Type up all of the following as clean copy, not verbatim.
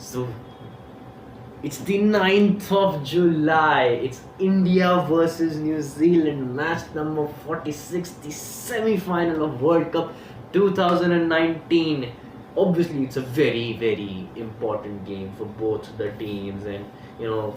So it's the 9th of July. It's India versus New Zealand, match number 46, the semi final of World Cup 2019. Obviously, it's a very, very important game for both the teams, and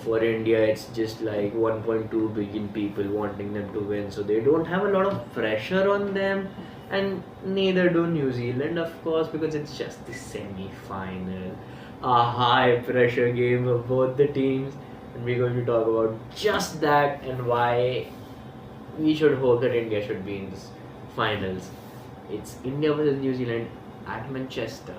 for India, it's just like 1.2 billion people wanting them to win, so they don't have a lot of pressure on them, and neither do New Zealand, of course, because it's just the semi final, a high pressure game of both the teams, and we're going to talk about just that and why we should hope that India should be in this finals. It's India versus New Zealand at Manchester.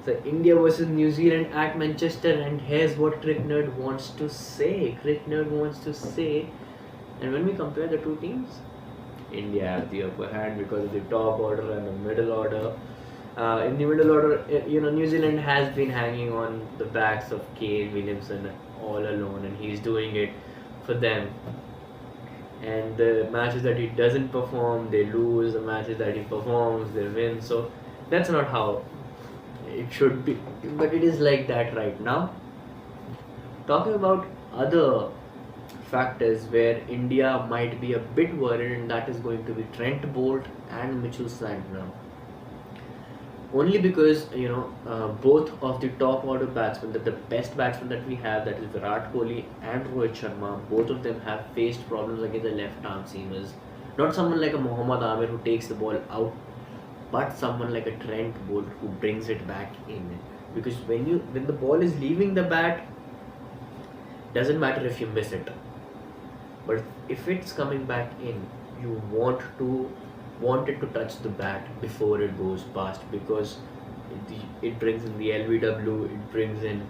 So India versus New Zealand at Manchester, and here's what Crick Nerd wants to say. Crick Nerd wants to say, and when we compare the two teams, India has the upper hand because of the top order and the middle order. In the middle order, New Zealand has been hanging on the backs of Kane Williamson all alone, and he's doing it for them. And the matches that he doesn't perform, they lose. The matches that he performs, they win. So that's not how it should be, but it is like that right now. Talking about other factors where India might be a bit worried, and that is going to be Trent Bolt and Mitchell Santner. Only because both of the top order batsmen, the best batsmen that we have, that is Virat Kohli and Rohit Sharma, both of them have faced problems against the left arm seamers. Not someone like a Mohammad Amir who takes the ball out, but someone like a Trent Bolt who brings it back in. Because when the ball is leaving the bat, doesn't matter if you miss it, but if it's coming back in, you want it to touch the bat before it goes past, because it brings in the LBW, it brings in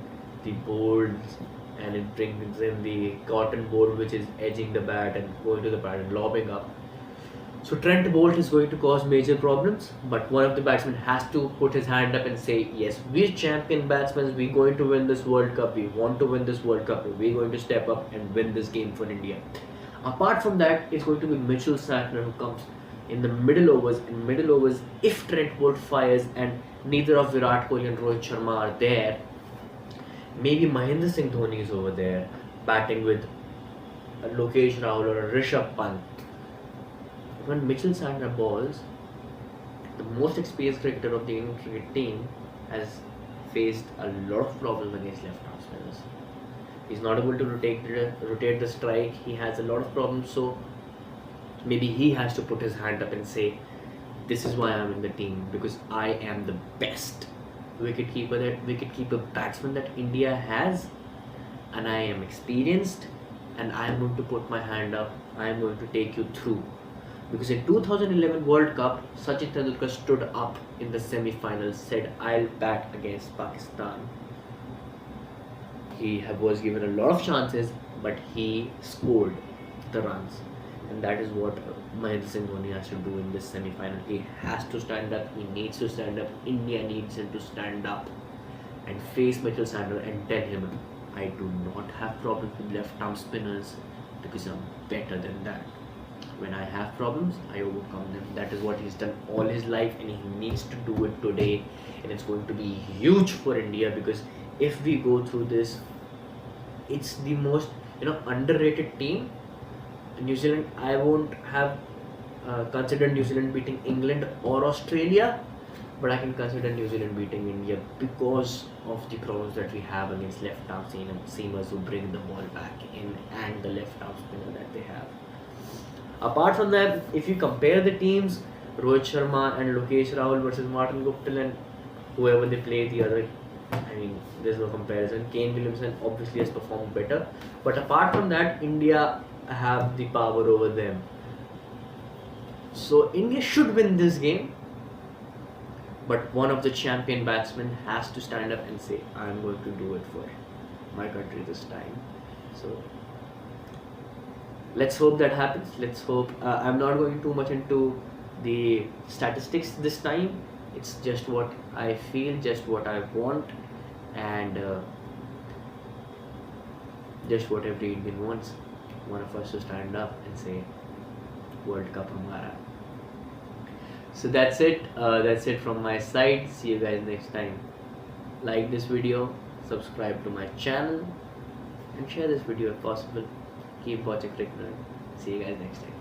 the boards, and it brings in the cotton board which is edging the bat and going to the bat and lobbing up. So Trent Bolt is going to cause major problems, but one of the batsmen has to put his hand up and say, yes, we're champion batsmen, we're going to win this World Cup, we want to win this World Cup, we're going to step up and win this game for India. Apart from that, it's going to be Mitchell Santner who comes in the middle overs. In middle overs, if Trent Bolt fires and neither of Virat Kohli and Rohit Sharma are there, maybe Mahendra Singh Dhoni is over there batting with a Lokesh Rahul or a Rishabh Pant. When Mitchell Santner balls, the most experienced cricketer of the Indian cricket team has faced a lot of problems against left-arm spinners. He's not able to rotate the strike. He has a lot of problems. So maybe he has to put his hand up and say, "This is why I'm in the team, because I am the best wicketkeeper batsman that India has, and I am experienced, and I am going to put my hand up. I am going to take you through." Because in 2011 World Cup, Sachin Tendulkar stood up in the semi-finals, said, "I'll bat against Pakistan." He was given a lot of chances, but he scored the runs. And that is what Mahendra Singh Dhoni has to do in this semi-final. He has to stand up, he needs to stand up, India needs him to stand up and face Mitchell Santner and tell him, "I do not have problems with left-arm spinners because I'm better than that. When I have problems, I overcome them." That is what he's done all his life, and he needs to do it today. And it's going to be huge for India, because if we go through this, it's the most underrated team. New Zealand, I won't have considered New Zealand beating England or Australia, but I can consider New Zealand beating India because of the problems that we have against left-arm seamers who bring the ball back in, and the left-arm spinner that they have. Apart from that, if you compare the teams, Rohit Sharma and Lokesh Rahul versus Martin Guptill and whoever they play the other, I mean, there's no comparison. Kane Williamson obviously has performed better, but apart from that, India have the power over them. So India should win this game, but one of the champion batsmen has to stand up and say, "I'm going to do it for my country this time." So let's hope that happens. Let's hope. I'm not going too much into the statistics this time. It's just what I feel, just what I want, and just what every Indian wants. One of us to stand up and say, World Cup Hamara. So that's it. That's it from my side. See you guys next time. Like this video, subscribe to my channel, and share this video if possible. Keep watching Crick Nerd. See you guys next time.